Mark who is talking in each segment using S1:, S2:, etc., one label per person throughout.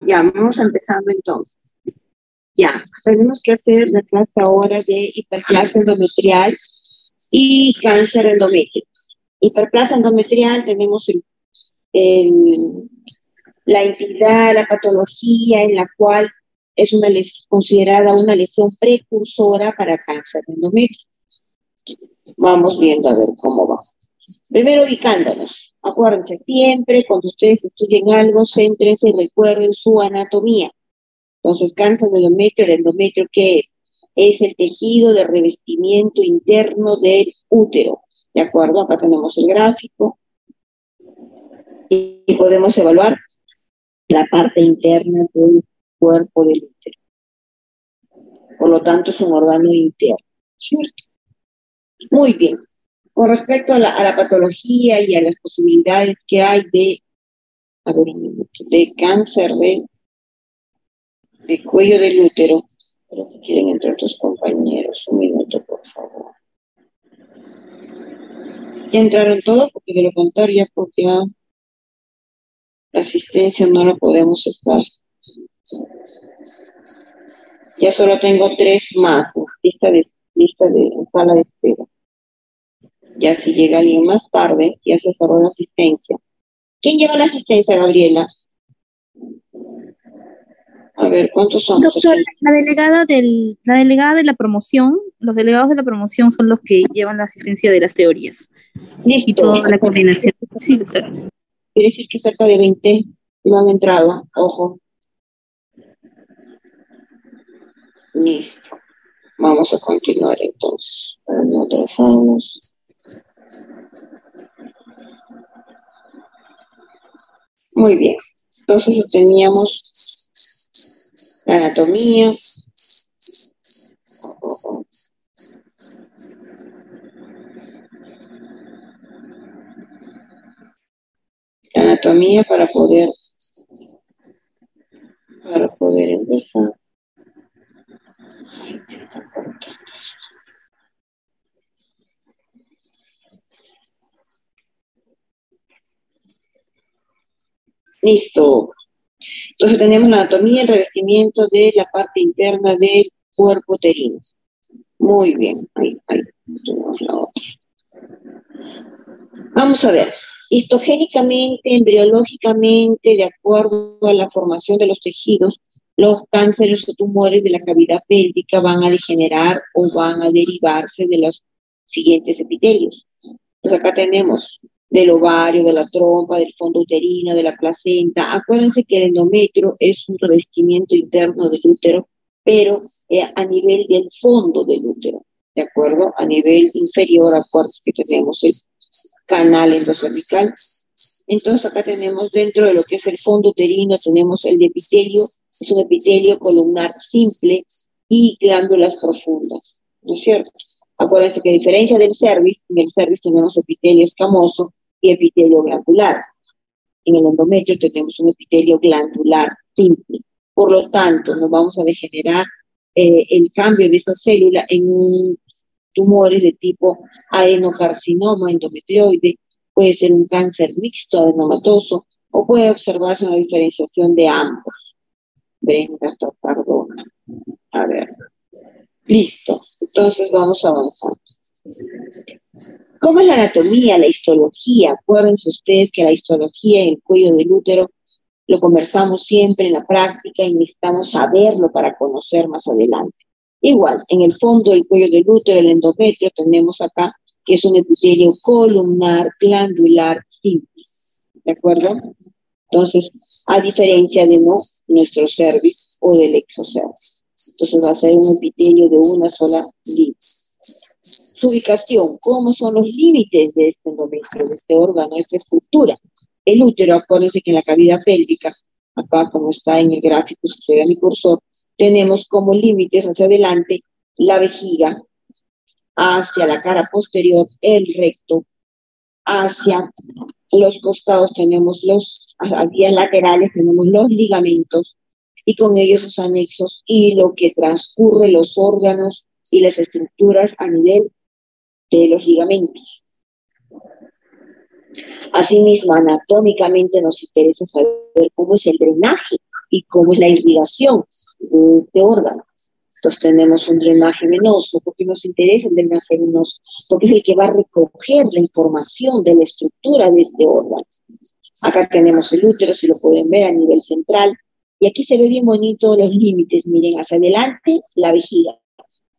S1: Ya, vamos empezando entonces. Ya, tenemos que hacer la clase ahora de hiperplasia endometrial y cáncer endométrico. Hiperplasia endometrial tenemos el- la entidad, la patología en la cual es considerada una lesión precursora para cáncer endométrico. Vamos viendo a ver cómo va. Primero ubicándonos. Acuérdense, siempre cuando ustedes estudien algo, céntrense y recuerden su anatomía. Entonces, cáncer de endometrio, ¿el endometrio qué es? Es el tejido de revestimiento interno del útero. ¿De acuerdo? Acá tenemos el gráfico y podemos evaluar la parte interna del cuerpo del útero. Por lo tanto, es un órgano interno. ¿Cierto? Muy bien. Con respecto a la patología y a las posibilidades que hay a ver un minuto, de cáncer de cuello del útero, pero que quieren entrar tus compañeros. Un minuto, por favor. Ya entraron todos, porque de lo contrario ya porque ya la asistencia no la podemos estar. Ya solo tengo 3 más en en sala de espera. Ya si llega alguien más tarde, ya se cerró la asistencia. ¿Quién lleva la asistencia, Gabriela? A ver, ¿cuántos somos?
S2: Doctora, la delegada de la promoción, los delegados de la promoción son los que llevan la asistencia de las teorías.
S1: Listo.
S2: Y toda la coordinación. Sí, doctora.
S1: Quiere decir que cerca de 20 no han entrado, ojo. Listo. Vamos a continuar entonces. Para no atrasarnos. Muy bien. Entonces teníamos la anatomía. La anatomía para poder empezar. Listo. Entonces tenemos la anatomía, el revestimiento de la parte interna del cuerpo uterino. Muy bien. Ahí tenemos la otra. Vamos a ver. Histogénicamente, embriológicamente, de acuerdo a la formación de los tejidos, los cánceres o tumores de la cavidad pélvica van a degenerar o van a derivarse de los siguientes epitelios. Pues acá tenemos del ovario, de la trompa, del fondo uterino, de la placenta. Acuérdense que el endometrio es un revestimiento interno del útero, pero a nivel del fondo del útero, ¿de acuerdo? A nivel inferior, acuérdense que tenemos el canal endocervical. Entonces acá tenemos dentro de lo que es el fondo uterino, tenemos el epitelio, es un epitelio columnar simple y glándulas profundas, ¿no es cierto? Acuérdense que a diferencia del cervix, en el cervix tenemos epitelio escamoso y epitelio glandular. En el endometrio tenemos un epitelio glandular simple. Por lo tanto, nos vamos a degenerar el cambio de esa célula en tumores de tipo adenocarcinoma endometrioide, puede ser un cáncer mixto adenomatoso o puede observarse una diferenciación de ambos. Brenda, perdona. A ver. Listo. Entonces vamos avanzando. ¿Cómo es la anatomía, la histología? Acuérdense ustedes que la histología en el cuello del útero lo conversamos siempre en la práctica y necesitamos saberlo para conocer más adelante. Igual, en el fondo del cuello del útero, el endometrio, tenemos acá que es un epitelio columnar glandular simple, ¿de acuerdo? Entonces, a diferencia de nuestro cervix o del exocervix. Entonces va a ser un epitelio de una sola línea. Su ubicación, ¿cómo son los límites de este endometrio, de este órgano, de esta estructura? El útero, acuérdense que en la cavidad pélvica, acá como está en el gráfico, si se ve mi cursor, tenemos como límites hacia adelante la vejiga, hacia la cara posterior, el recto, hacia los costados tenemos a vías laterales tenemos los ligamentos y con ellos sus anexos y lo que transcurre los órganos y las estructuras a nivel de los ligamentos. Asimismo, anatómicamente nos interesa saber cómo es el drenaje y cómo es la irrigación de este órgano. Entonces tenemos un drenaje venoso. ¿Por qué nos interesa el drenaje venoso? Porque es el que va a recoger la información de la estructura de este órgano. Acá tenemos el útero, si lo pueden ver a nivel central, y aquí se ve bien bonito los límites. Miren, hacia adelante la vejiga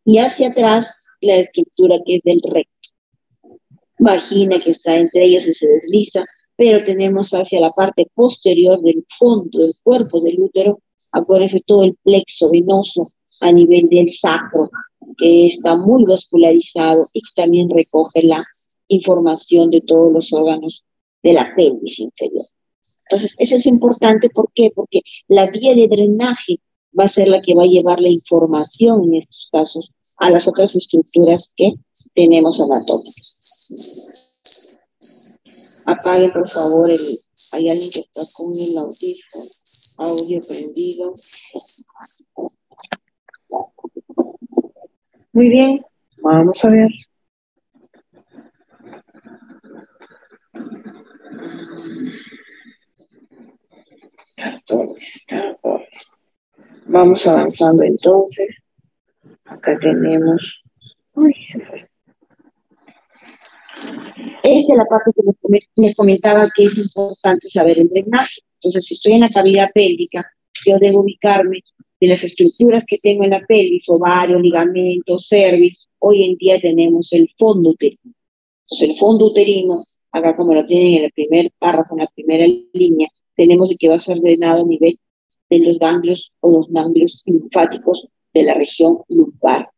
S1: y hacia atrás la estructura que es del recto. Vagina que está entre ellos y se desliza, pero tenemos hacia la parte posterior del fondo del cuerpo del útero, acuérdense todo el plexo venoso a nivel del sacro, que está muy vascularizado y que también recoge la información de todos los órganos de la pelvis inferior. Entonces, eso es importante, ¿por qué? Porque la vía de drenaje va a ser la que va a llevar la información en estos casos a las otras estructuras que tenemos anatómicas. Apaguen, por favor, hay alguien que está con el audio prendido. Muy bien, vamos a ver. Vamos avanzando entonces. Acá tenemos... Esta es la parte que les comentaba que es importante saber el drenaje. Entonces, si estoy en la cavidad pélvica, yo debo ubicarme de las estructuras que tengo en la pelvis, ovario, ligamento, cervix. Hoy en día tenemos el fondo uterino. Entonces, el fondo uterino, acá como lo tienen en el primer párrafo, en la primera línea, tenemos de que va a ser drenado a nivel de los ganglios o los ganglios linfáticos de la región lumbar.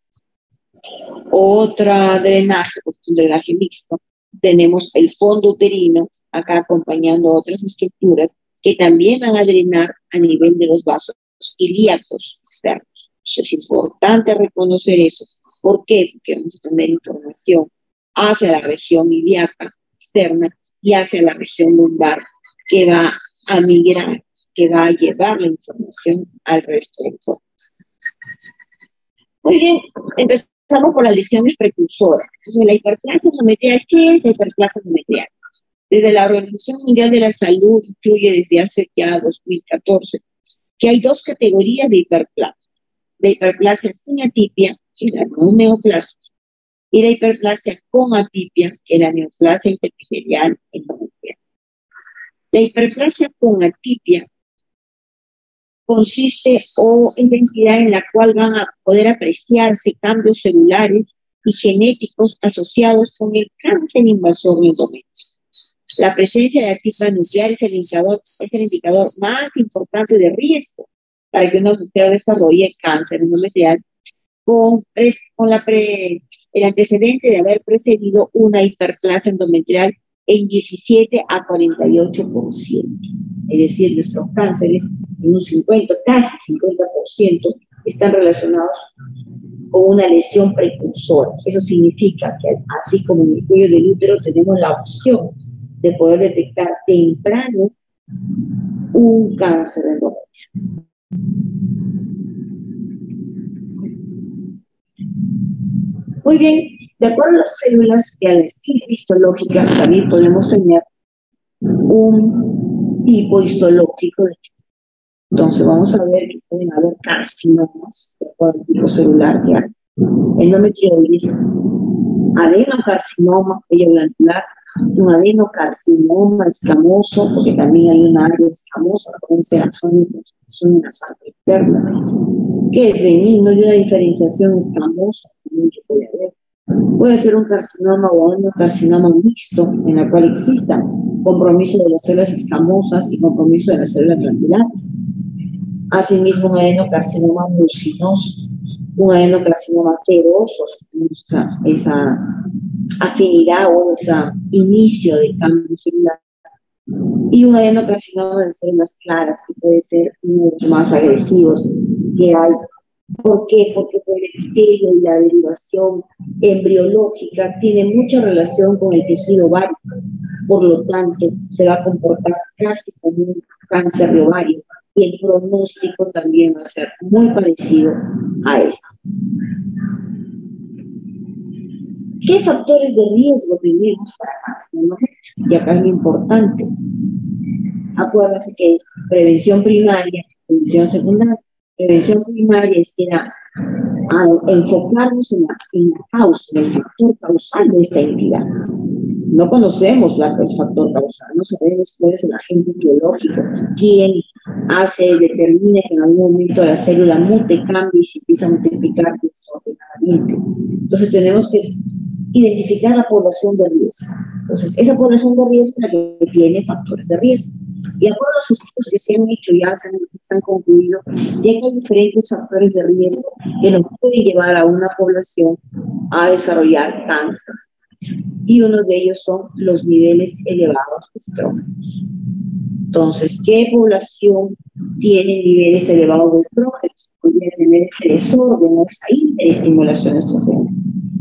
S1: Otra drenaje, un drenaje mixto, tenemos el fondo uterino, acá acompañando otras estructuras que también van a drenar a nivel de los vasos ilíacos externos. Es importante reconocer eso. ¿Por qué? Porque vamos a tener información hacia la región ilíaca externa y hacia la región lumbar que va a migrar, que va a llevar la información al resto del cuerpo. Muy bien, empezamos por las lesiones precursoras. Entonces, la hiperplasia endometrial, ¿qué es la hiperplasia endometrial? Desde la Organización Mundial de la Salud incluye desde hace ya 2014 que hay dos categorías de hiperplasia. La hiperplasia sin atipia, que es la no neoplasia, y la hiperplasia con atipia, que es la neoplasia interepitelial endometrial. La hiperplasia con atipia consiste o es la entidad en la cual van a poder apreciarse cambios celulares y genéticos asociados con el cáncer invasor endometrial. La presencia de atipia nuclear es el indicador más importante de riesgo para que una mujer desarrolle cáncer endometrial con el antecedente de haber precedido una hiperplasia endometrial en 17 a 48%. Es decir, nuestros cánceres en un 50, casi 50%, están relacionados con una lesión precursora. Eso significa que así como en el cuello del útero tenemos la opción de poder detectar temprano un cáncer endometrial. Muy bien, de acuerdo a las células y a la esquina histológica, también podemos tener un tipo histológico. Entonces vamos a ver que pueden haber carcinomas de acuerdo al tipo celular que hay. Endometrioides, adenocarcinoma, cuello glandular, un adenocarcinoma escamoso, porque también hay una área escamosa, pueden ser axónicos, son una parte externa, que es benigno y una diferenciación escamosa, también que puede haber. Puede ser un carcinoma o un carcinoma mixto, en el cual exista compromiso de las células escamosas y compromiso de las células glandulares. Asimismo, un adenocarcinoma mucinoso, un adenocarcinoma seroso, esa afinidad o ese inicio de cambio celular, y un adenocarcinoma de células claras, que puede ser mucho más agresivos que hay. ¿Por qué? Porque el epitelio y la derivación embriológica tiene mucha relación con el tejido ovárico, por lo tanto se va a comportar casi como un cáncer de ovario y el pronóstico también va a ser muy parecido a esto. ¿Qué factores de riesgo tenemos para cáncer endometrial? Y acá es lo importante. Acuérdense que prevención primaria Prevención secundaria. Prevención primaria es enfocarnos en la causa, en el factor causal de esta entidad. No conocemos el factor causal, no sabemos cuál es el agente biológico, quién determina que en algún momento la célula mute, cambie y se empieza a multiplicar desordenadamente. Entonces tenemos que identificar la población de riesgo. Entonces, esa población de riesgo es la que tiene factores de riesgo. Y de acuerdo a los estudios que se han hecho, ya se han concluido, de que hay diferentes factores de riesgo que nos pueden llevar a una población a desarrollar cáncer. Y uno de ellos son los niveles elevados de estrógenos. Entonces, ¿qué población tiene niveles elevados de estrógenos? Podría tener este desorden, esta hiperestimulación estrógena.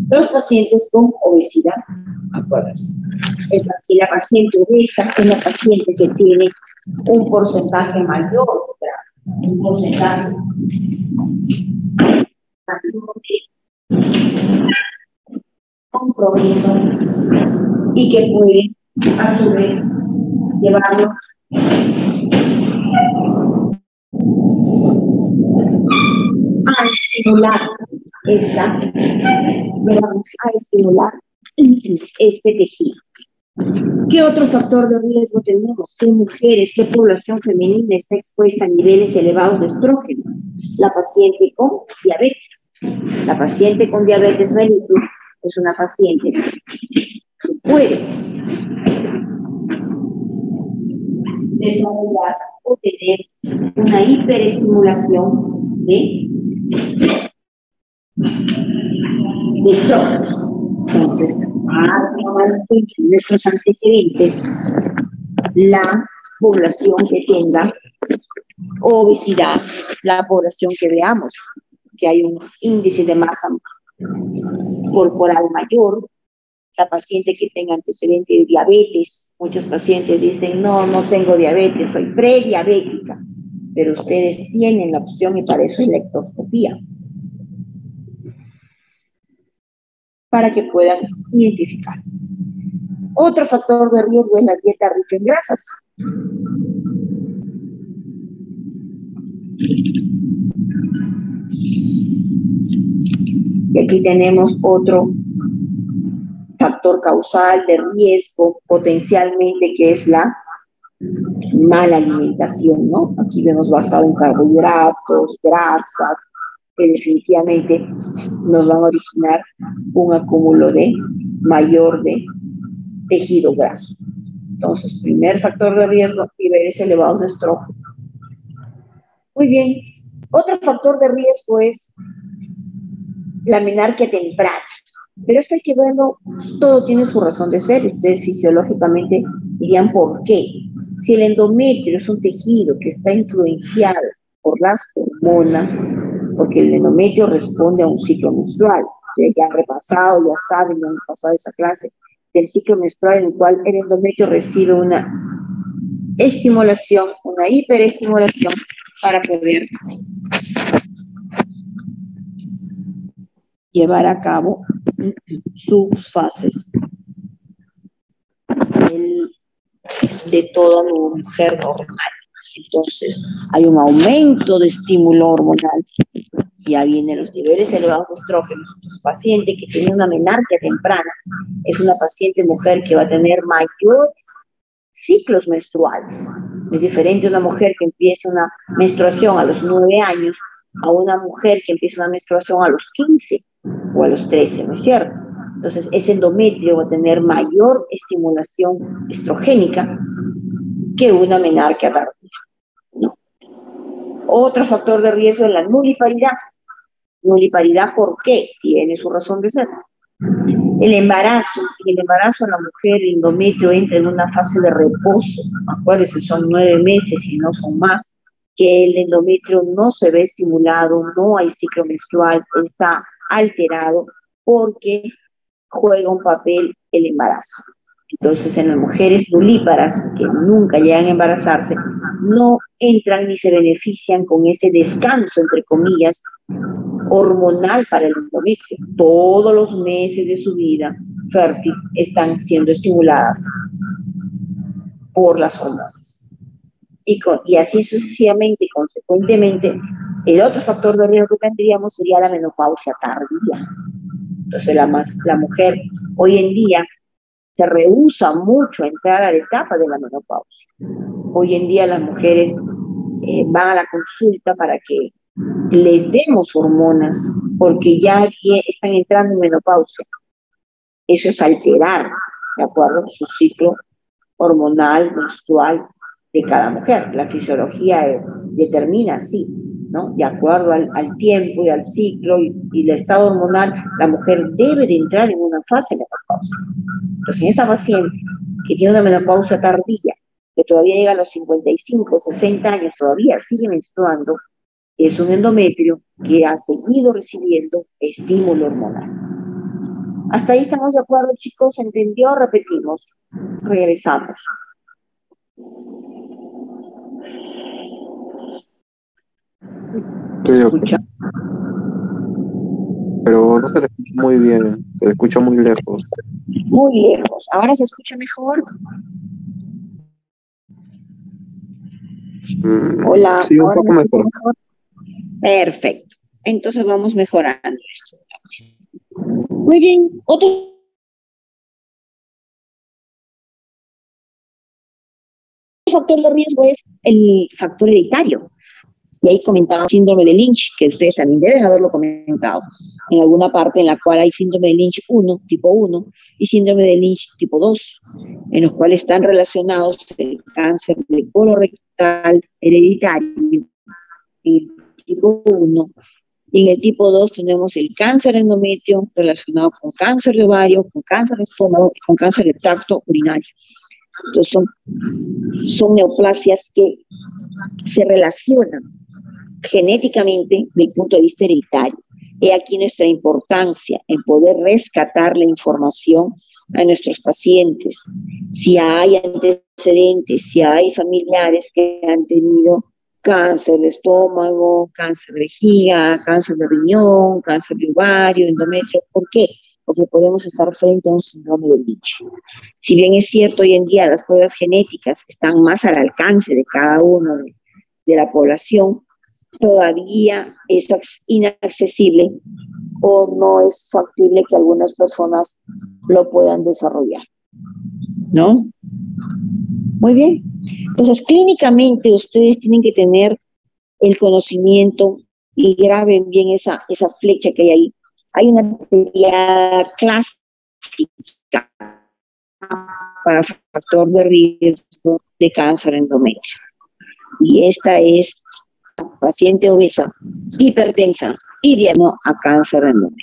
S1: Los pacientes con obesidad, acuérdense. La paciente obesa es la paciente que tiene un porcentaje mayor de grasa, un porcentaje mayor de compromiso y que puede, a su vez, llevarnos a estimular este tejido. ¿Qué otro factor de riesgo tenemos? ¿Qué mujeres, qué población femenina está expuesta a niveles elevados de estrógeno? La paciente con diabetes. La paciente con diabetes mellitus es una paciente que puede desarrollar o tener una hiperestimulación de estrógeno. Entonces, en nuestros antecedentes, la población que tenga obesidad, la población que veamos que hay un índice de masa corporal mayor, la paciente que tenga antecedente de diabetes. Muchos pacientes dicen, no tengo diabetes, soy prediabética, pero ustedes tienen la opción y para eso es la ectoscopía, para que puedan identificar. Otro factor de riesgo es la dieta rica en grasas. Y aquí tenemos otro factor causal de riesgo potencialmente, que es la mala alimentación, ¿no? Aquí vemos basado en carbohidratos, grasas, que definitivamente nos van a originar un acúmulo mayor de tejido graso. Entonces, primer factor de riesgo, niveles elevados de estrógeno. Muy bien. Otro factor de riesgo es la menarquia temprana. Pero esto hay que verlo, todo tiene su razón de ser. Ustedes fisiológicamente dirían ¿por qué? Si el endometrio es un tejido que está influenciado por las hormonas, porque el endometrio responde a un ciclo menstrual. Ya han repasado, ya saben, ya han pasado esa clase del ciclo menstrual en el cual el endometrio recibe una estimulación, una hiperestimulación para poder llevar a cabo sus fases de toda mujer normal. Entonces, hay un aumento de estímulo hormonal. Ya vienen los niveles elevados de estrógenos. Los pacientes que tienen una menarquia temprana es una paciente mujer que va a tener mayores ciclos menstruales. Es diferente una mujer que empieza una menstruación a los 9 años a una mujer que empieza una menstruación a los 15 o a los 13, ¿no es cierto? Entonces, ese endometrio va a tener mayor estimulación estrogénica que una menarquia tardía, ¿no? Otro factor de riesgo es la nuliparidad. Nuliparidad, ¿por qué? Tiene su razón de ser. El embarazo la mujer, el endometrio entra en una fase de reposo. Acuérdense, son 9 meses y no son más, que el endometrio no se ve estimulado, no hay ciclo menstrual, está alterado porque juega un papel el embarazo. Entonces, en las mujeres nulíparas que nunca llegan a embarazarse, no entran ni se benefician con ese descanso, entre comillas, hormonal para el endometrio. Todos los meses de su vida fértil están siendo estimuladas por las hormonas. y así sucesivamente y consecuentemente, el otro factor de riesgo que tendríamos sería la menopausia tardía. Entonces la mujer hoy en día se rehúsa mucho a entrar a la etapa de la menopausia. Hoy en día las mujeres van a la consulta para que les demos hormonas porque ya están entrando en menopausia. Eso es alterar, ¿de acuerdo?, su ciclo hormonal, menstrual de cada mujer. La fisiología determina así, ¿no? De acuerdo al tiempo y al ciclo y el estado hormonal, la mujer debe de entrar en una fase de menopausia. Entonces, en esta paciente que tiene una menopausia tardía, que todavía llega a los 55, 60 años, todavía sigue menstruando, es un endometrio que ha seguido recibiendo estímulo hormonal. Hasta ahí estamos de acuerdo, chicos. ¿Entendió? Repetimos. Regresamos.
S3: ¿Me escucha? Pero no se le escucha muy bien, se le escucha muy lejos.
S1: Muy lejos. ¿Ahora se escucha mejor? Hola.
S3: Sí, un poco mejor.
S1: Perfecto. Entonces vamos mejorando esto. Muy bien. Otro factor de riesgo es el factor hereditario. Y ahí comentaba síndrome de Lynch, que ustedes también deben haberlo comentado, en alguna parte en la cual hay síndrome de Lynch 1, tipo 1, y síndrome de Lynch tipo 2, en los cuales están relacionados el cáncer de colorectal hereditario en el tipo 1, y en el tipo 2 tenemos el cáncer endometrio relacionado con cáncer de ovario, con cáncer de estómago y con cáncer de tracto urinario. Entonces son neoplasias que se relacionan genéticamente del punto de vista hereditario. He aquí nuestra importancia en poder rescatar la información a nuestros pacientes. Si hay antecedentes, si hay familiares que han tenido cáncer de estómago, cáncer de vejiga, cáncer de riñón, cáncer de ovario, endometrio, ¿por qué? Porque podemos estar frente a un síndrome de Lynch. Si bien es cierto, hoy en día las pruebas genéticas están más al alcance de cada uno de la población, todavía es inaccesible o no es factible que algunas personas lo puedan desarrollar, ¿no? Muy bien. Entonces, clínicamente ustedes tienen que tener el conocimiento y graben bien esa flecha que hay ahí. Hay una teoría clásica para factor de riesgo de cáncer endometrio. Y esta es paciente obesa, hipertensa y diagnóstico a cáncer endometrio.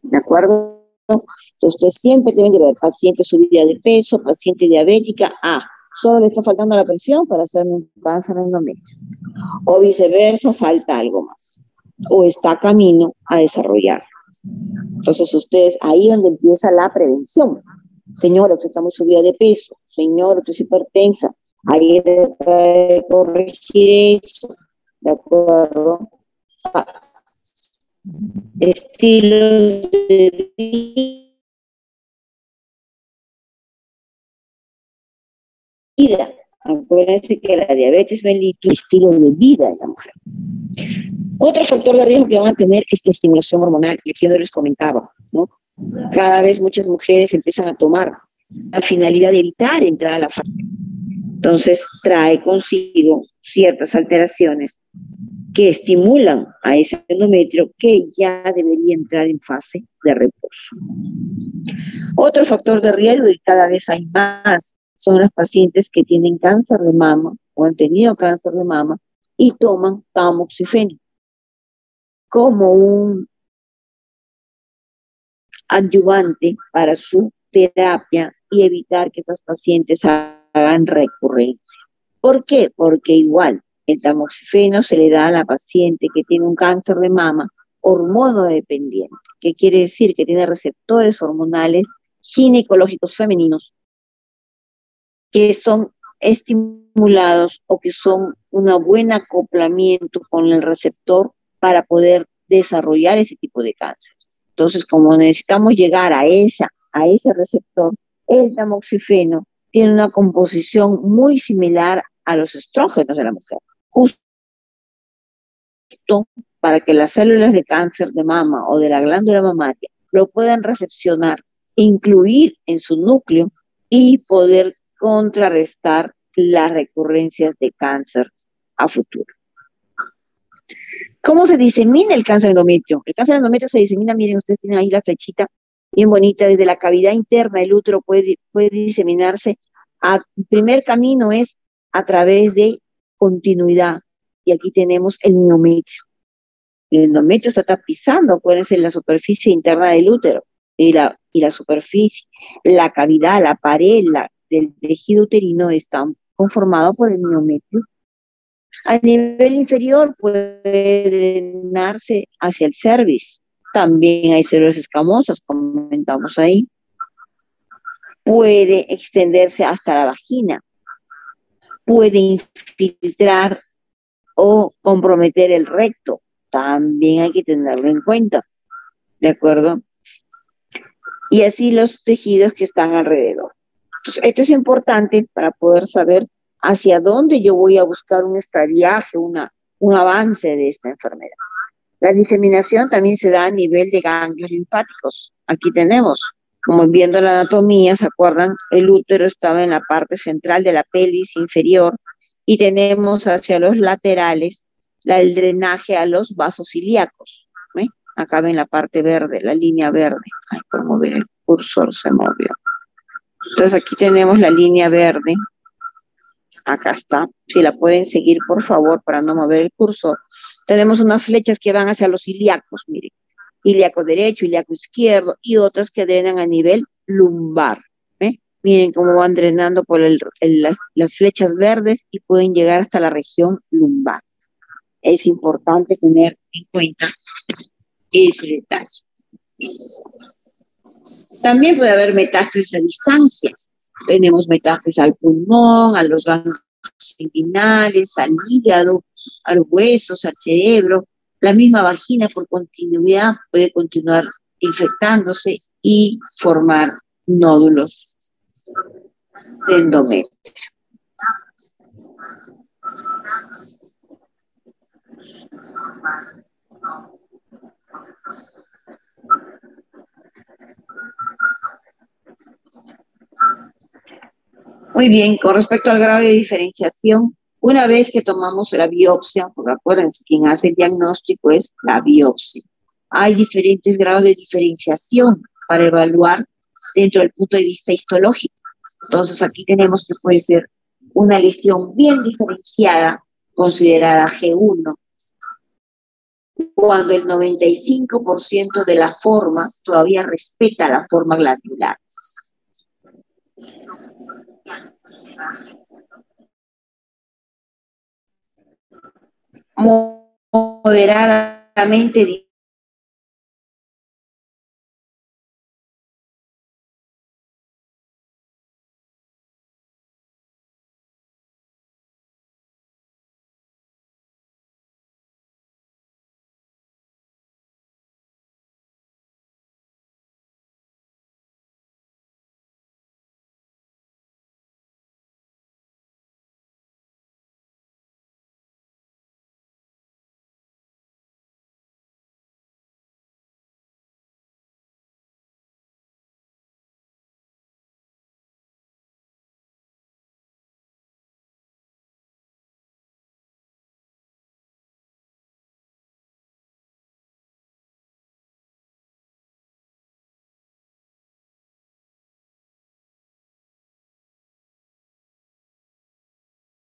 S1: ¿De acuerdo? Entonces, ustedes siempre tienen que ver paciente subida de peso, paciente diabética, solo le está faltando la presión para hacer un cáncer endometrio. O viceversa, falta algo más. O está camino a desarrollar. Entonces, ustedes, ahí donde empieza la prevención. Señora, usted está muy subida de peso. Señora, usted es hipertensa. Ahí debe corregir eso, ¿de acuerdo? Estilos de vida. Acuérdense que la diabetes mellitus es estilo de vida de la mujer. Otro factor de riesgo que van a tener es la estimulación hormonal, y aquí yo les comentaba, ¿no? Cada vez muchas mujeres empiezan a tomar la finalidad de evitar entrar a la fase. Entonces trae consigo ciertas alteraciones que estimulan a ese endometrio que ya debería entrar en fase de reposo. Otro factor de riesgo, y cada vez hay más, son las pacientes que tienen cáncer de mama o han tenido cáncer de mama y toman tamoxifeno como un adyuvante para su terapia y evitar que estas pacientes hagan recurrencia. ¿Por qué? Porque igual el tamoxifeno se le da a la paciente que tiene un cáncer de mama hormonodependiente. ¿Qué quiere decir? Que tiene receptores hormonales ginecológicos femeninos que son estimulados o que son un buen acoplamiento con el receptor para poder desarrollar ese tipo de cáncer. Entonces, como necesitamos llegar a ese receptor, el tamoxifeno tiene una composición muy similar a los estrógenos de la mujer, justo para que las células de cáncer de mama o de la glándula mamaria lo puedan recepcionar, incluir en su núcleo y poder contrarrestar las recurrencias de cáncer a futuro. ¿Cómo se disemina el cáncer endometrio? El cáncer endometrio se disemina, miren, ustedes tienen ahí la flechita bien bonita, desde la cavidad interna del útero puede diseminarse. El primer camino es a través de continuidad, y aquí tenemos el endometrio. El endometrio está tapizando, acuérdense, la superficie interna del útero, y la superficie, la cavidad, la pared del tejido uterino está conformado por el endometrio. A nivel inferior puede drenarse hacia el cervix. También hay células escamosas, como comentamos ahí. Puede extenderse hasta la vagina. Puede infiltrar o comprometer el recto. También hay que tenerlo en cuenta. ¿De acuerdo? Y así los tejidos que están alrededor. Entonces, esto es importante para poder saber hacia dónde yo voy a buscar un estadiaje, un avance de esta enfermedad. La diseminación también se da a nivel de ganglios linfáticos. Aquí tenemos, como viendo la anatomía, ¿se acuerdan? El útero estaba en la parte central de la pelvis inferior y tenemos hacia los laterales el drenaje a los vasos ilíacos. ¿Ve? Acá ven la parte verde, la línea verde. Ay, por mover el cursor se movió. Entonces aquí tenemos la línea verde. Acá está. Si la pueden seguir, por favor, para no mover el cursor. Tenemos unas flechas que van hacia los ilíacos, miren. Ilíaco derecho, ilíaco izquierdo, y otras que drenan a nivel lumbar. ¿Eh? Miren cómo van drenando por las flechas verdes y pueden llegar hasta la región lumbar. Es importante tener en cuenta ese detalle. También puede haber metástasis a distancia. Tenemos metástasis al pulmón, a los ganglios inguinales, al hígado, a los huesos, al cerebro. La misma vagina por continuidad puede continuar infectándose y formar nódulos de endometrio. Muy bien, con respecto al grado de diferenciación, una vez que tomamos la biopsia, porque acuérdense, quien hace el diagnóstico es la biopsia. Hay diferentes grados de diferenciación para evaluar dentro del punto de vista histológico. Entonces aquí tenemos que puede ser una lesión bien diferenciada, considerada G1, cuando el 95% de la forma todavía respeta la forma glandular. Moderadamente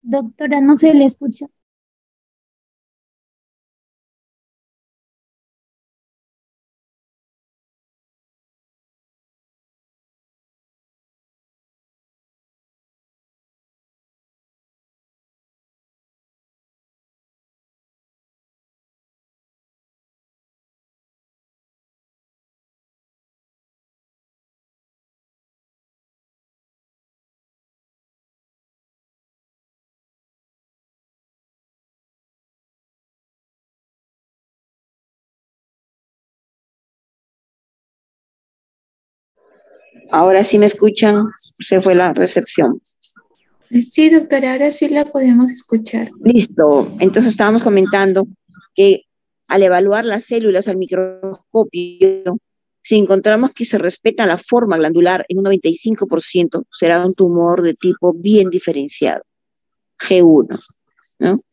S4: Doctora, no se le escucha.
S1: ahora sí me escuchan, se fue la recepción.
S5: Sí, doctora, ahora sí la podemos escuchar.
S1: Listo. Entonces estábamos comentando que al evaluar las células al microscopio, si encontramos que se respeta la forma glandular en un 95%, será un tumor de tipo bien diferenciado, G1, ¿no?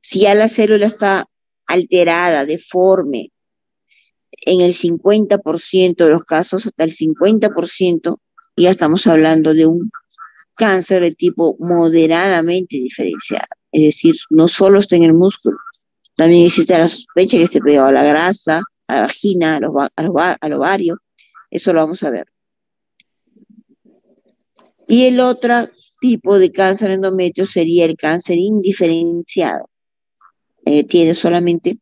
S1: Si ya la célula está alterada, deforme, en el 50% de los casos, hasta el 50%, ya estamos hablando de un cáncer de tipo moderadamente diferenciado. Es decir, no solo está en el músculo, también existe la sospecha que esté pegado a la grasa, a la vagina, al ovario. Eso lo vamos a ver. Y el otro tipo de cáncer endometrio sería el cáncer indiferenciado. Tiene solamente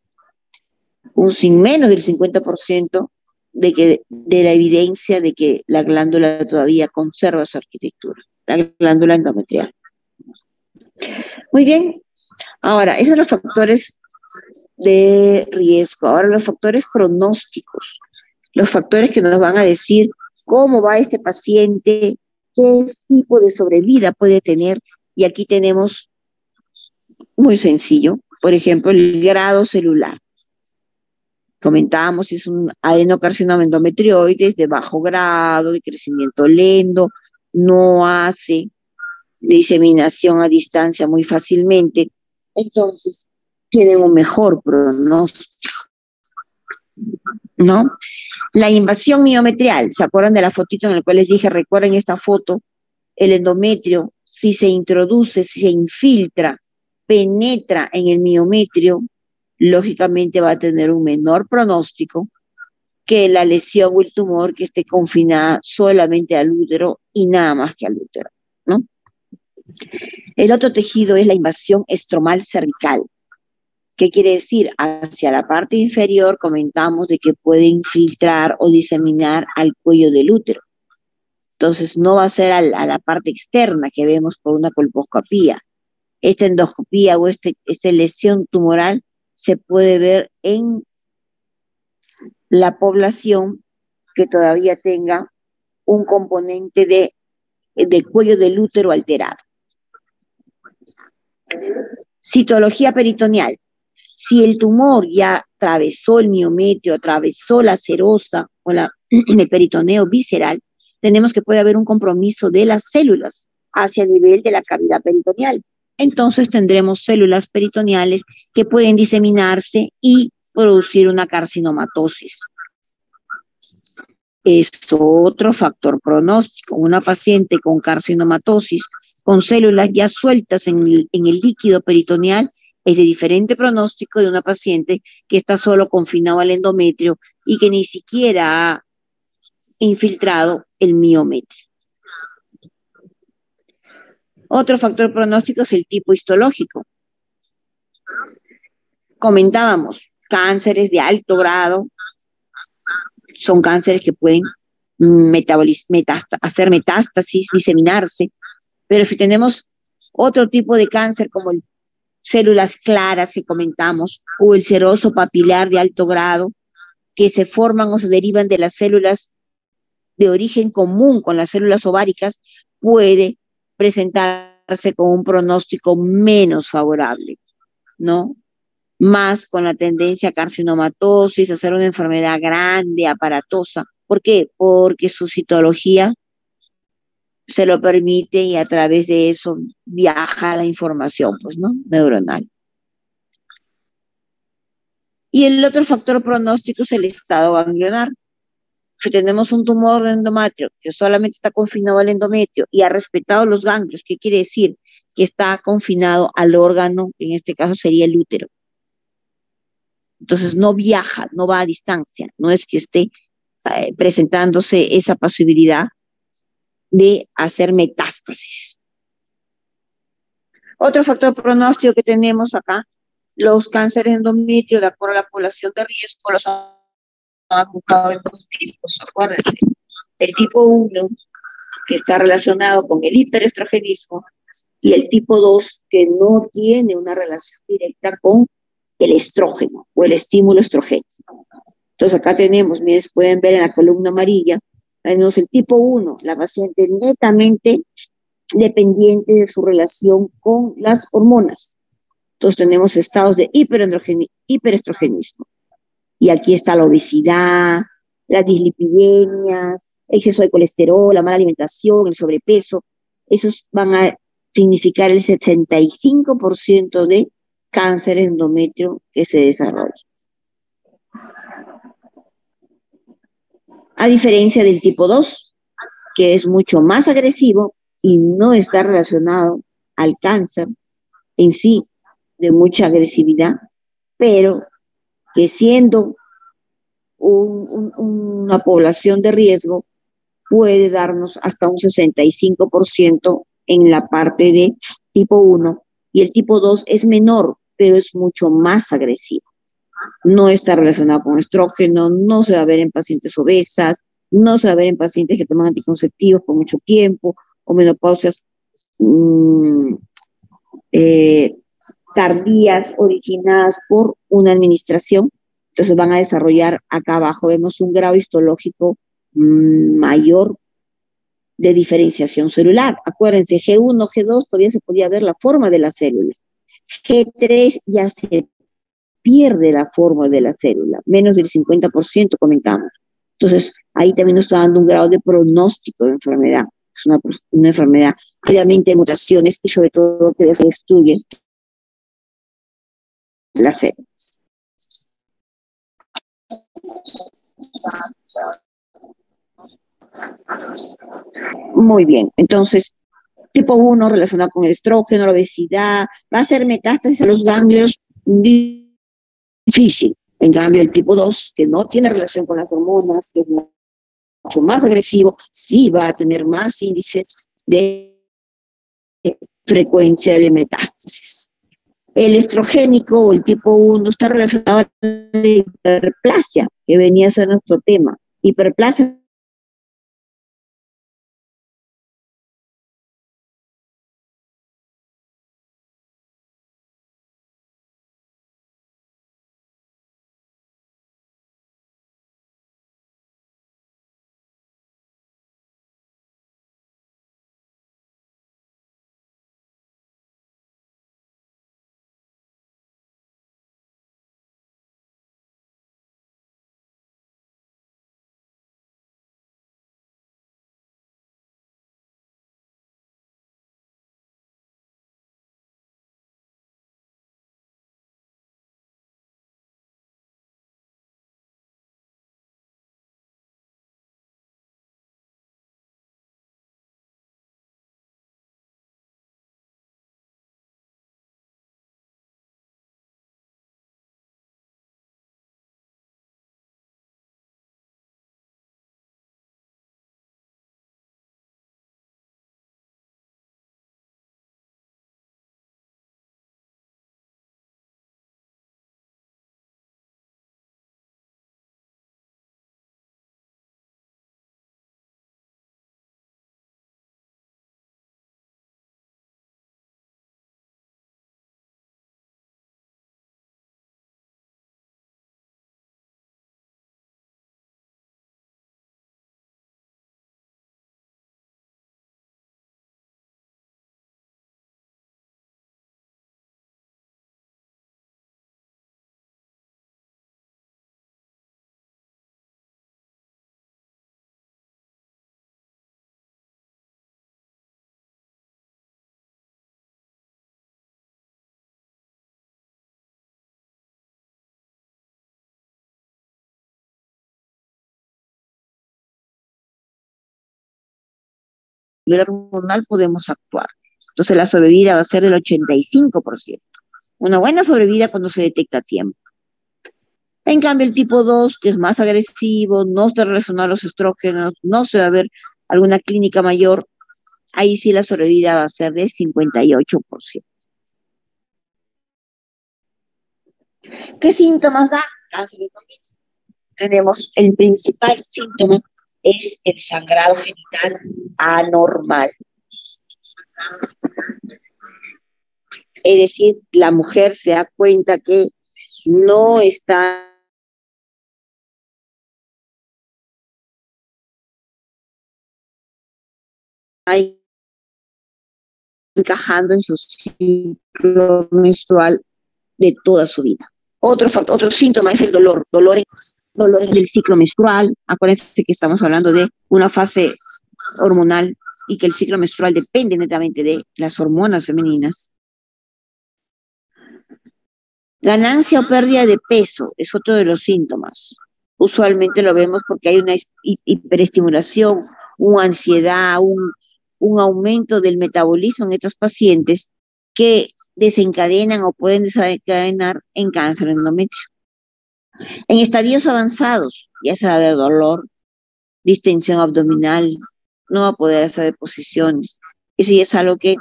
S1: un sin menos del 50% de la evidencia de que la glándula todavía conserva su arquitectura, la glándula endometrial. Muy bien. Ahora, esos son los factores de riesgo. Ahora, los factores pronósticos, los factores que nos van a decir cómo va este paciente, qué tipo de sobrevida puede tener. Y aquí tenemos, muy sencillo, por ejemplo, el grado celular. Comentábamos si es un adenocarcinoma endometrioides de bajo grado, de crecimiento lento, no hace diseminación a distancia muy fácilmente, entonces tienen un mejor pronóstico, ¿no? La invasión miometrial, ¿se acuerdan de la fotito en la cual les dije, recuerden esta foto? El endometrio, si se introduce, si se infiltra, penetra en el miometrio, lógicamente va a tener un menor pronóstico que la lesión o el tumor que esté confinada solamente al útero y nada más que al útero, ¿no? El otro tejido es la invasión estromal cervical. ¿Qué quiere decir? Hacia la parte inferior comentamos de que puede infiltrar o diseminar al cuello del útero. Entonces no va a ser a la parte externa que vemos por una colposcopía. Esta endoscopía o esta lesión tumoral se puede ver en la población que todavía tenga un componente de cuello del útero alterado. Citología peritoneal. Si el tumor ya atravesó el miometrio, atravesó la serosa o el peritoneo visceral, tenemos que puede haber un compromiso de las células hacia el nivel de la cavidad peritoneal. Entonces tendremos células peritoneales que pueden diseminarse y producir una carcinomatosis. Es otro factor pronóstico. Una paciente con carcinomatosis, con células ya sueltas en el líquido peritoneal, es de diferente pronóstico de una paciente que está solo confinado al endometrio y que ni siquiera ha infiltrado el miometrio. Otro factor pronóstico es el tipo histológico. Comentábamos, cánceres de alto grado son cánceres que pueden hacer metástasis, diseminarse, pero si tenemos otro tipo de cáncer como el células claras que comentamos, o el seroso papilar de alto grado, que se forman o se derivan de las células de origen común con las células ováricas, puede presentarse con un pronóstico menos favorable, ¿no? Más con la tendencia a carcinomatosis, a ser una enfermedad grande, aparatosa. ¿Por qué? Porque su citología se lo permite y a través de eso viaja la información, pues, ¿no? Neuronal. Y el otro factor pronóstico es el estado ganglionar. Si tenemos un tumor de endometrio que solamente está confinado al endometrio y ha respetado los ganglios, ¿qué quiere decir? Que está confinado al órgano, que en este caso sería el útero. Entonces no viaja, no va a distancia, no es que esté presentándose esa posibilidad de hacer metástasis. Otro factor pronóstico que tenemos acá, los cánceres endometrio, de acuerdo a la población de riesgo, los han agrupado en dos tipos, acuérdense. El tipo 1, que está relacionado con el hiperestrogenismo, y el tipo 2, que no tiene una relación directa con el estrógeno o el estímulo estrogénico. Entonces acá tenemos, miren, pueden ver en la columna amarilla, tenemos el tipo 1, la paciente netamente dependiente de su relación con las hormonas. Entonces tenemos estados de hiperestrogenismo. Y aquí está la obesidad, las dislipidemias, exceso de colesterol, la mala alimentación, el sobrepeso. Esos van a significar el 65% de cáncer endometrio que se desarrolla. A diferencia del tipo 2, que es mucho más agresivo y no está relacionado al cáncer en sí, de mucha agresividad, pero que siendo una población de riesgo, puede darnos hasta un 65% en la parte de tipo 1, y el tipo 2 es menor, pero es mucho más agresivo. No está relacionado con estrógeno, no se va a ver en pacientes obesas, no se va a ver en pacientes que toman anticonceptivos por mucho tiempo, o menopausias tardías originadas por una administración. Entonces van a desarrollar, acá abajo vemos un grado histológico mayor de diferenciación celular. Acuérdense, G1, G2 todavía se podía ver la forma de la célula. G3 ya se pierde la forma de la célula, menos del 50% comentamos. Entonces, ahí también nos está dando un grado de pronóstico de enfermedad. Es una enfermedad, obviamente, de mutaciones y sobre todo que se destruye las células. Muy bien, entonces, tipo 1 relacionado con el estrógeno, la obesidad, va a ser metástasis a los ganglios difícil. En cambio, el tipo 2, que no tiene relación con las hormonas, que es mucho más agresivo, sí va a tener más índices de frecuencia de metástasis. El estrogénico o el tipo 1 está relacionado a la hiperplasia, que venía a ser nuestro tema. Hiperplasia hormonal podemos actuar. Entonces la sobrevida va a ser del 85%. Una buena sobrevida cuando se detecta a tiempo. En cambio, el tipo 2, que es más agresivo, no está relacionado a los estrógenos, no se va a ver alguna clínica mayor, ahí sí la sobrevida va a ser de 58%. ¿Qué síntomas da cáncer de mama? Tenemos el principal síntoma es el sangrado genital anormal. Es decir, la mujer se da cuenta que no está encajando en su ciclo menstrual de toda su vida. Otro síntoma es el dolor, dolores del ciclo menstrual. Acuérdense que estamos hablando de una fase hormonal y que el ciclo menstrual depende netamente de las hormonas femeninas. Ganancia o pérdida de peso es otro de los síntomas. Usualmente lo vemos porque hay una hiperestimulación, una ansiedad, un aumento del metabolismo en estos pacientes que desencadenan o pueden desencadenar en cáncer endometrio. En estadios avanzados, ya se va a ver dolor, distensión abdominal, no va a poder hacer deposiciones. Eso ya es algo que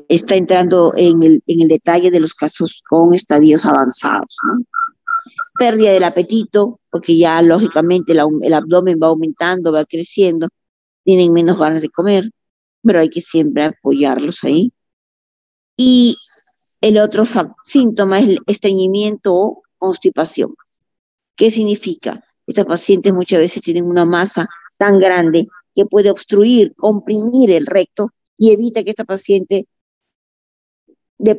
S1: está entrando en el detalle de los casos con estadios avanzados, ¿no? Pérdida del apetito, porque ya lógicamente el abdomen va aumentando, va creciendo, tienen menos ganas de comer, pero hay que siempre apoyarlos ahí. Y el otro síntoma es el estreñimiento o constipación. ¿Qué significa? Estas pacientes muchas veces tienen una masa tan grande que puede obstruir, comprimir el recto y evita que esta paciente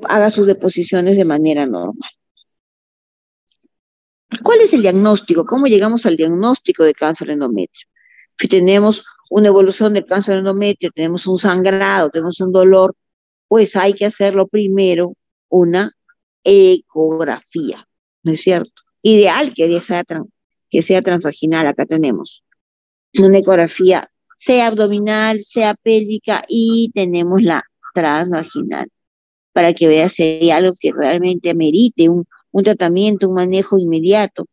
S1: haga sus deposiciones de manera normal. ¿Cuál es el diagnóstico? ¿Cómo llegamos al diagnóstico de cáncer endometrio? Si tenemos una evolución del cáncer endometrio, tenemos un sangrado, tenemos un dolor, pues hay que hacerlo primero una ecografía, ¿no es cierto? Ideal que sea transvaginal, acá tenemos una ecografía, sea abdominal, sea pélvica, y tenemos la transvaginal, para que vea si hay algo que realmente amerite un tratamiento, un manejo inmediato,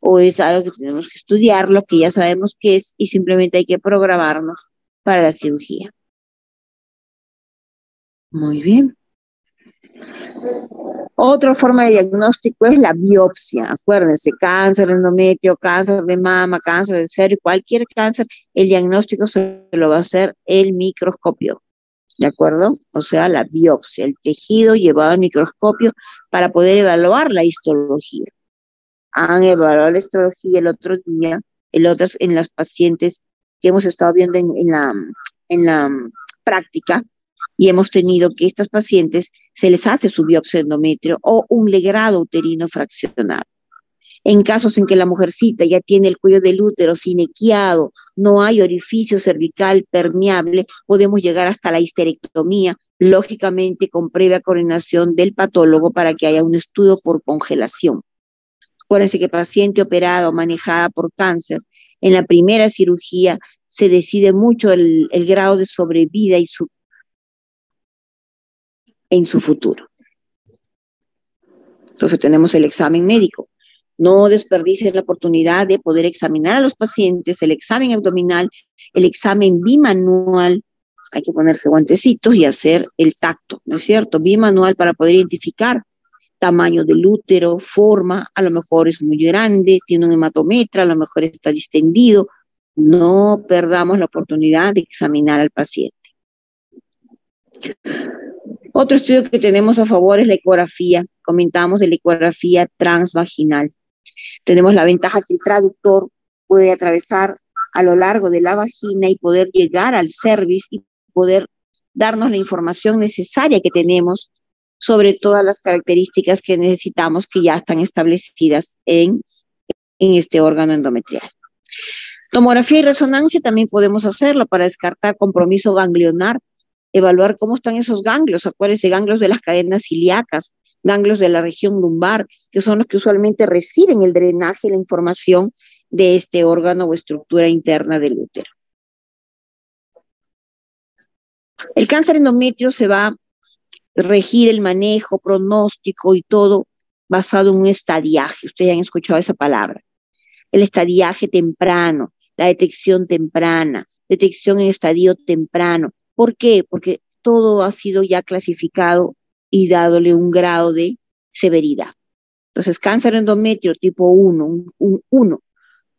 S1: o es algo que tenemos que estudiar, lo que ya sabemos qué es, y simplemente hay que programarnos para la cirugía. Muy bien. Otra forma de diagnóstico es la biopsia. Acuérdense, cáncer endometrio, cáncer de mama, cáncer de cervix, cualquier cáncer, el diagnóstico se lo va a hacer el microscopio, ¿de acuerdo? O sea, la biopsia, el tejido llevado al microscopio para poder evaluar la histología. Han evaluado la histología el otro día, en las pacientes que hemos estado viendo en la práctica, y hemos tenido que estas pacientes se les hace su biopsia de endometrio o un legrado uterino fraccionado. En casos en que la mujercita ya tiene el cuello del útero sinequiado, no hay orificio cervical permeable, podemos llegar hasta la histerectomía, lógicamente con previa coordinación del patólogo para que haya un estudio por congelación. Acuérdense que paciente operada o manejada por cáncer, en la primera cirugía se decide mucho el grado de sobrevida en su futuro. Entonces tenemos el examen médico. No desperdicies la oportunidad de poder examinar a los pacientes, el examen abdominal, el examen bimanual. Hay que ponerse guantecitos y hacer el tacto, ¿no es cierto? Bimanual para poder identificar tamaño del útero, forma, a lo mejor es muy grande, tiene un hematometra, a lo mejor está distendido. No perdamos la oportunidad de examinar al paciente. Otro estudio que tenemos a favor es la ecografía. Comentamos de la ecografía transvaginal. Tenemos la ventaja que el traductor puede atravesar a lo largo de la vagina y poder llegar al cervix y poder darnos la información necesaria que tenemos sobre todas las características que necesitamos que ya están establecidas en este órgano endometrial. Tomografía y resonancia también podemos hacerlo para descartar compromiso ganglionar, evaluar cómo están esos ganglios. Acuérdense, ganglios de las cadenas ilíacas, ganglios de la región lumbar, que son los que usualmente reciben el drenaje y la información de este órgano o estructura interna del útero. El cáncer endometrio se va a regir el manejo, pronóstico y todo basado en un estadiaje. Ustedes han escuchado esa palabra. El estadiaje temprano, la detección temprana, detección en estadio temprano. ¿Por qué? Porque todo ha sido ya clasificado y dádole un grado de severidad. Entonces, cáncer endometrio tipo 1, 1.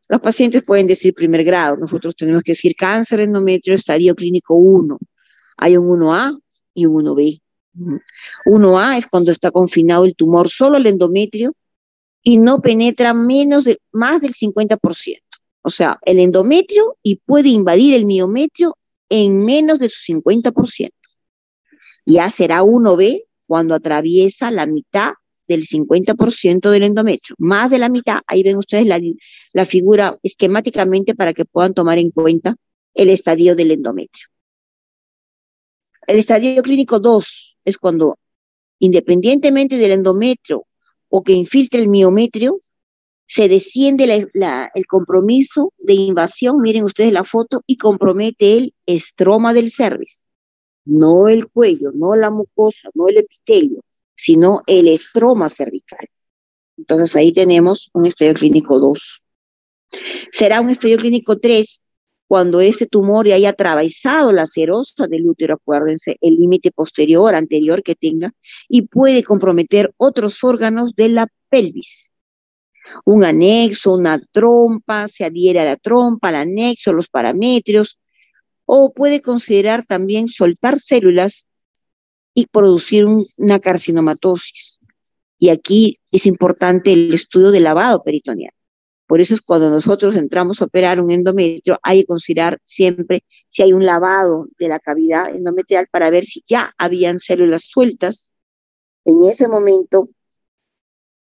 S1: Los pacientes pueden decir primer grado. Nosotros tenemos que decir cáncer endometrio estadio clínico 1. Hay un 1A y un 1B. 1A es cuando está confinado el tumor solo al endometrio y no penetra más del 50%. O sea, el endometrio y puede invadir el miometrio en menos del 50%. Ya será 1B cuando atraviesa la mitad del 50% del endometrio, más de la mitad. Ahí ven ustedes la figura esquemáticamente para que puedan tomar en cuenta el estadio del endometrio. El estadio clínico 2 es cuando, independientemente del endometrio o que infiltre el miometrio, se desciende el compromiso de invasión, miren ustedes la foto, y compromete el estroma del cervix. No el cuello, no la mucosa, no el epitelio, sino el estroma cervical. Entonces ahí tenemos un estadio clínico 2. Será un estadio clínico 3 cuando este tumor haya atravesado la serosa del útero, acuérdense, el límite posterior, anterior que tenga, y puede comprometer otros órganos de la pelvis. Un anexo, una trompa, se adhiere a la trompa, al anexo, los parametrios, o puede considerar también soltar células y producir una carcinomatosis. Y aquí es importante el estudio del lavado peritoneal. Por eso es cuando nosotros entramos a operar un endometrio, hay que considerar siempre si hay un lavado de la cavidad endometrial para ver si ya habían células sueltas en ese momento,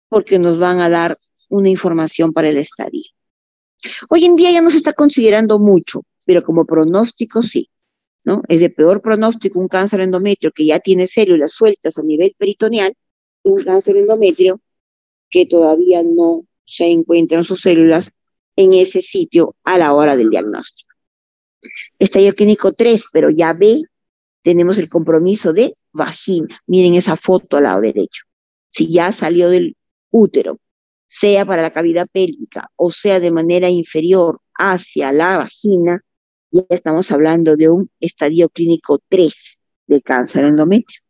S1: porque nos van a dar una información para el estadio. Hoy en día ya no se está considerando mucho, pero como pronóstico sí, ¿no? Es de peor pronóstico un cáncer endometrio que ya tiene células sueltas a nivel peritoneal, un cáncer endometrio que todavía no se encuentran sus células en ese sitio a la hora del diagnóstico. Estadio clínico 3, pero ya ve, tenemos el compromiso de vagina. Miren esa foto al lado derecho. Si ya salió del útero, sea para la cavidad pélvica o sea de manera inferior hacia la vagina, ya estamos hablando de un estadio clínico 3 de cáncer endometrio.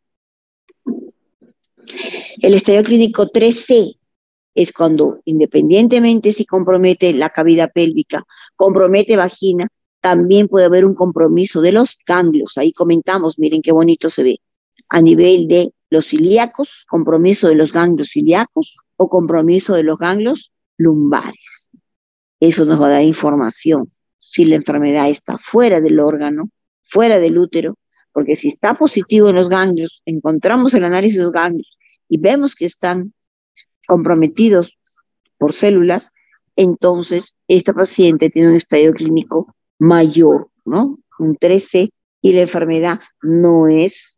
S1: El estadio clínico 3C es cuando, independientemente si compromete la cavidad pélvica, compromete vagina, también puede haber un compromiso de los ganglios. Ahí comentamos, miren qué bonito se ve. A nivel de los ilíacos, compromiso de los ganglios ilíacos o compromiso de los ganglios lumbares. Eso nos va a dar información si la enfermedad está fuera del órgano, fuera del útero, porque si está positivo en los ganglios, encontramos el análisis de los ganglios y vemos que están comprometidos por células, entonces esta paciente tiene un estadio clínico mayor, ¿no? Un 13, y la enfermedad no es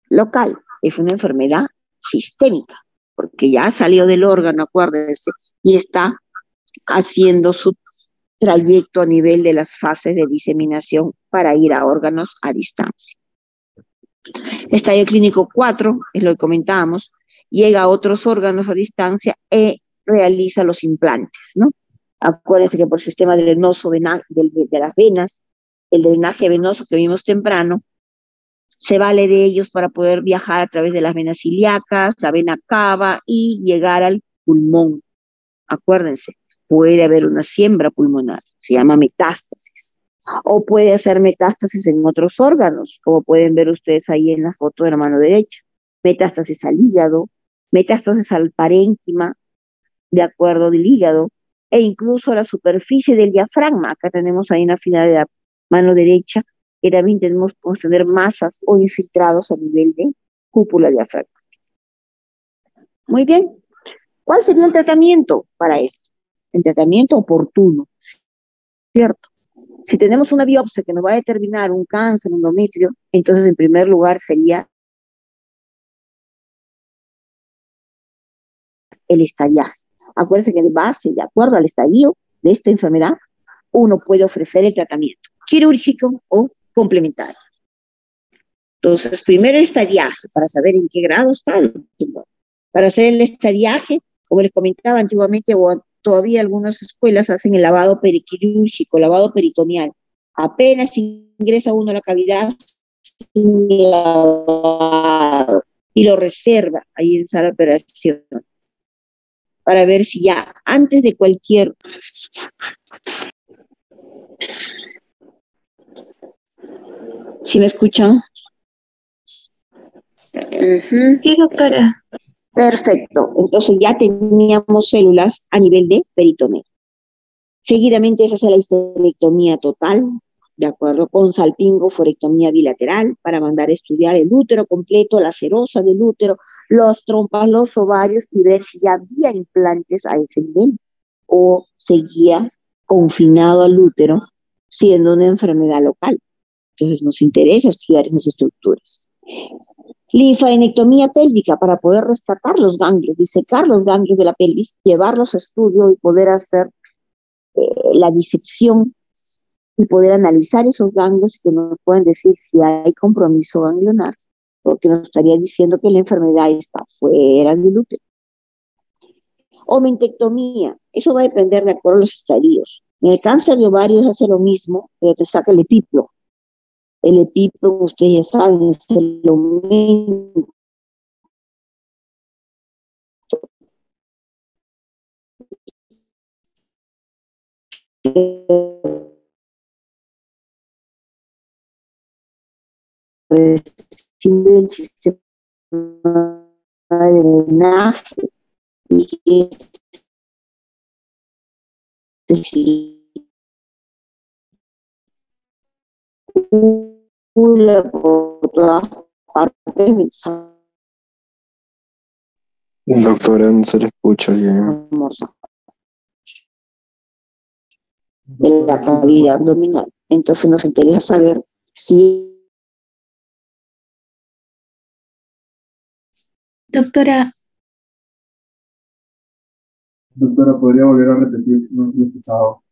S1: local, es una enfermedad sistémica, porque ya salió del órgano, acuérdense, y está haciendo su trayecto a nivel de las fases de diseminación para ir a órganos a distancia. Estadio clínico 4, es lo que comentábamos, llega a otros órganos a distancia y realiza los implantes, ¿no? Acuérdense que por el sistema drenoso de las venas, el drenaje venoso que vimos temprano, se vale de ellos para poder viajar a través de las venas ilíacas, la vena cava y llegar al pulmón. Acuérdense, puede haber una siembra pulmonar, se llama metástasis. O puede hacer metástasis en otros órganos, como pueden ver ustedes ahí en la foto de la mano derecha. Metástasis al hígado, metástasis al parénquima, de acuerdo, del hígado, e incluso a la superficie del diafragma. Acá tenemos ahí en la fila de la mano derecha, que también podemos tener masas o infiltrados a nivel de cúpula diafragmática. Muy bien. ¿Cuál sería el tratamiento para esto? El tratamiento oportuno, ¿cierto? Si tenemos una biopsia que nos va a determinar un cáncer endometrio, entonces en primer lugar sería el estadiaje. Acuérdense que en base, de acuerdo al estadio de esta enfermedad, uno puede ofrecer el tratamiento quirúrgico o complementario. Entonces, primero el estadiaje, para saber en qué grado está el tumor. Para hacer el estadiaje, como les comentaba antiguamente, o todavía algunas escuelas hacen el lavado periquirúrgico, lavado peritoneal. Apenas ingresa uno a la cavidad, lavado, y lo reserva ahí en sala de operación, para ver si ya antes de cualquier... ¿Sí me escuchan?
S5: Sí, doctora.
S1: Perfecto. Entonces ya teníamos células a nivel de peritoneo. Seguidamente se hace la histerectomía total ¿de acuerdo? Con salpingo-forectomía bilateral para mandar a estudiar el útero completo, la serosa del útero, los trompas, los ovarios y ver si ya había implantes a ese nivel o seguía confinado al útero siendo una enfermedad local. Entonces nos interesa estudiar esas estructuras. Linfadenectomía pélvica para poder rescatar los ganglios, disecar los ganglios de la pelvis, llevarlos a estudio y poder hacer la disección y poder analizar esos ganglios que nos pueden decir si hay compromiso ganglionar, porque nos estaría diciendo que la enfermedad está fuera del útero. Omentectomía, eso va a depender de acuerdo a los estadios. En el cáncer de ovario hace lo mismo, pero te saca el epiplo. El epiplo, ustedes ya saben, es el aumento recibe el sistema de drenaje y que circula por todas partes.
S3: Doctora, no se le escucha bien.
S1: De la cavidad abdominal. Entonces nos interesa saber si...
S5: Doctora,
S6: ¿podría volver a repetir? No he escuchado.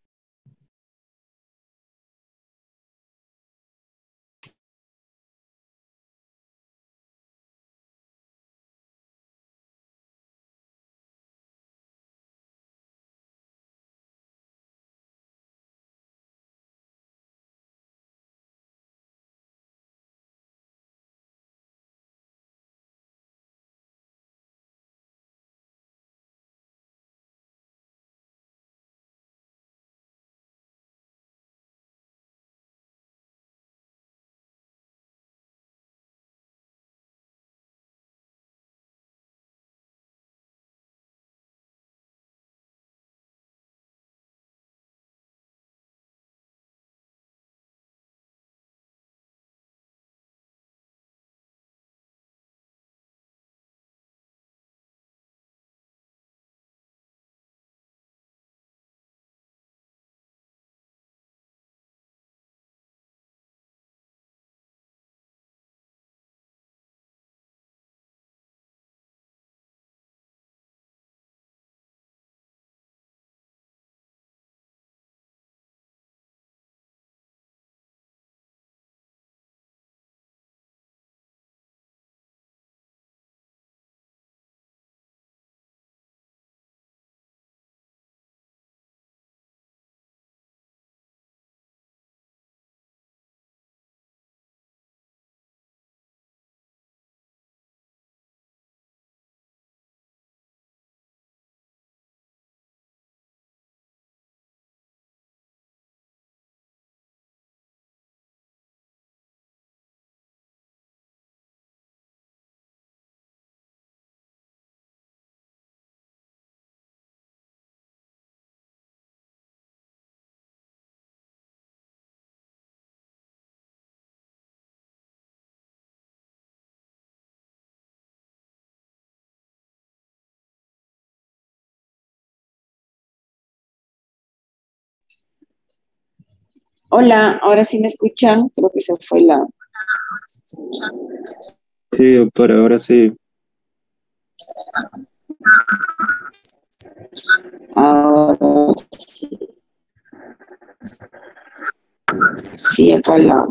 S1: Hola, ahora sí me escuchan, creo que se fue la...
S3: Sí, doctora, ahora sí.
S1: Ahora sí. Sí, acá la...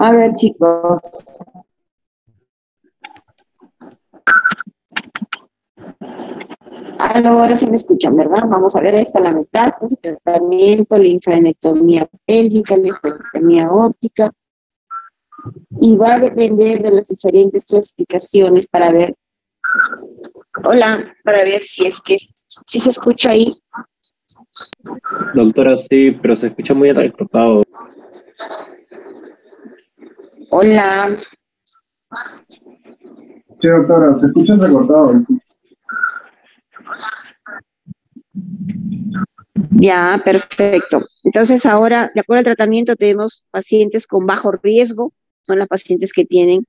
S1: A ver, chicos. Ahora sí me escuchan, ¿verdad? Vamos a ver, ahí está la metástasis, tratamiento, linfadenectomía pélvica, linfadenectomía óptica, y va a depender de las diferentes clasificaciones para ver, hola, para ver si es que, si se escucha ahí.
S3: Doctora, sí, pero se escucha muy entrecortado.
S1: Hola.
S6: Sí, doctora, se escucha recortado.
S1: Ya, perfecto. Entonces ahora, de acuerdo al tratamiento, tenemos pacientes con bajo riesgo, son las pacientes que tienen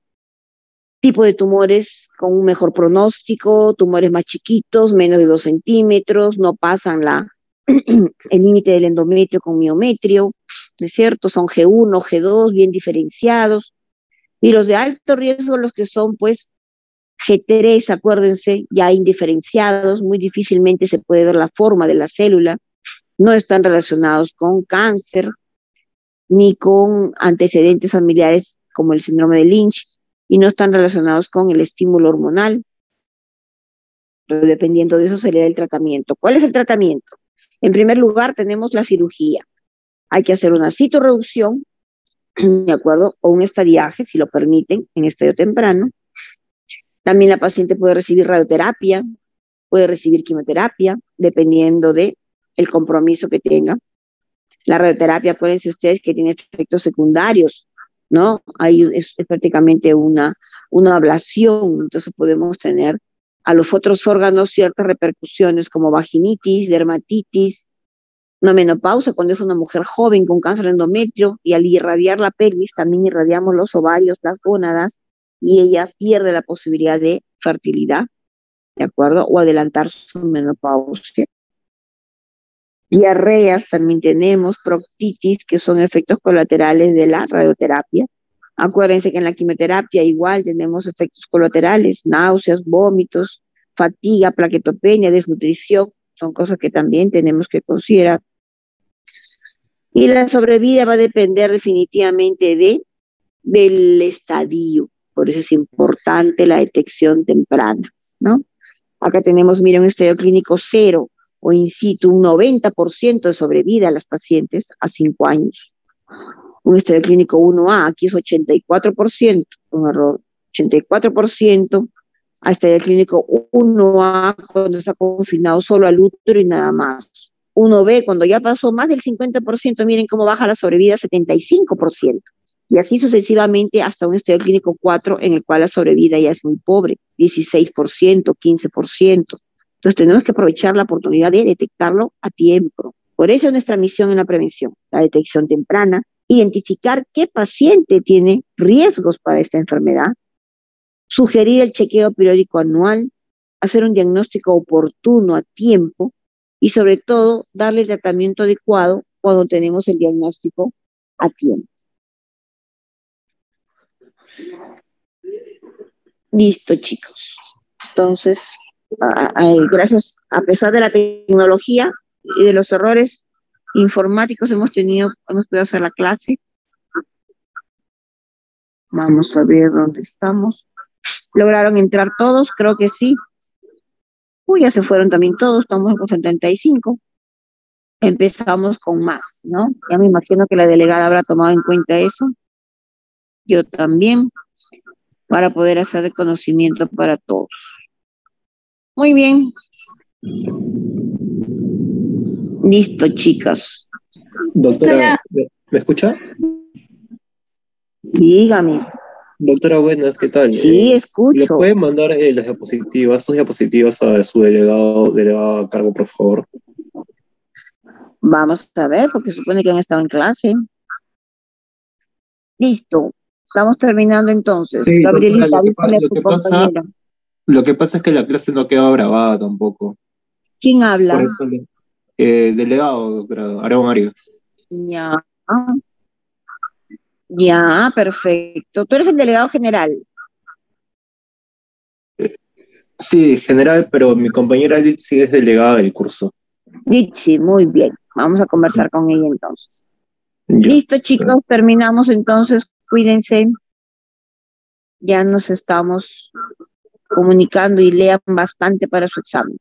S1: tipo de tumores con un mejor pronóstico, tumores más chiquitos, menos de 2 centímetros, no pasan el límite del endometrio con miometrio, ¿no es cierto? Son G1, G2, bien diferenciados. Y los de alto riesgo, los que son pues G3, acuérdense, ya indiferenciados, muy difícilmente se puede ver la forma de la célula, no están relacionados con cáncer ni con antecedentes familiares como el síndrome de Lynch y no están relacionados con el estímulo hormonal. Pero dependiendo de eso se le da el tratamiento. ¿Cuál es el tratamiento? En primer lugar tenemos la cirugía. Hay que hacer una citorreducción, ¿de acuerdo? O un estadiaje, si lo permiten, en estadio temprano. También la paciente puede recibir radioterapia, puede recibir quimioterapia, dependiendo de el compromiso que tenga. La radioterapia, acuérdense ustedes que tiene efectos secundarios, ¿no? Ahí es prácticamente una ablación, entonces podemos tener a los otros órganos ciertas repercusiones como vaginitis, dermatitis, una menopausia cuando es una mujer joven con cáncer de endometrio y al irradiar la pelvis también irradiamos los ovarios, las gónadas y ella pierde la posibilidad de fertilidad, ¿de acuerdo? O adelantar su menopausia. Diarreas también tenemos, proctitis, que son efectos colaterales de la radioterapia. Acuérdense que en la quimioterapia igual tenemos efectos colaterales, náuseas, vómitos, fatiga, plaquetopenia, desnutrición, son cosas que también tenemos que considerar. Y la sobrevida va a depender definitivamente del estadio, por eso es importante la detección temprana, ¿no? Acá tenemos, miren, un estadio clínico 0 o in situ, un 90% de sobrevida a las pacientes a 5 años. Un estadio clínico 1A, aquí es 84%, un error, 84% a estadio clínico 1A cuando está confinado solo al útero y nada más. 1B, cuando ya pasó más del 50%, miren cómo baja la sobrevida a 75%. Y así sucesivamente hasta un estadio clínico 4 en el cual la sobrevida ya es muy pobre, 16%, 15%. Entonces tenemos que aprovechar la oportunidad de detectarlo a tiempo. Por eso es nuestra misión en la prevención, la detección temprana, identificar qué paciente tiene riesgos para esta enfermedad, sugerir el chequeo periódico anual, hacer un diagnóstico oportuno a tiempo y sobre todo darle el tratamiento adecuado cuando tenemos el diagnóstico a tiempo. Listo, chicos. Entonces, gracias, a pesar de la tecnología y de los errores informáticos hemos podido hacer la clase. Vamos a ver dónde estamos. ¿Lograron entrar todos? Creo que sí. Uy, ya se fueron también todos, estamos con 75. Empezamos con más, ¿no? Ya me imagino que la delegada habrá tomado en cuenta eso. Yo también, para poder hacer de conocimiento para todos. Muy bien. Listo, chicas.
S3: Doctora, ¿me escucha?
S1: Dígame.
S3: Doctora, buenas, ¿qué tal?
S1: Sí,
S3: ¿Le
S1: escucho.
S3: puede mandar sus diapositivas a su delegado a cargo, por favor?
S1: Vamos a ver, porque supone que han estado en clase. Listo. Estamos terminando entonces.
S3: Sí,
S1: Gabrielita,
S3: doctora,
S1: avísale a tu compañera.
S3: lo que pasa es que la clase no quedó grabada tampoco.
S1: ¿Quién habla?
S3: Por eso, delegado, doctora, Aarón Arias.
S1: Ya. Ya, perfecto. Tú eres el delegado general.
S3: Sí, general, pero mi compañera sí es delegada del curso.
S1: Sí, muy bien. Vamos a conversar con ella entonces.
S3: Ya.
S1: Listo, chicos, terminamos entonces. Cuídense. Ya nos estamos comunicando y lean bastante para su examen.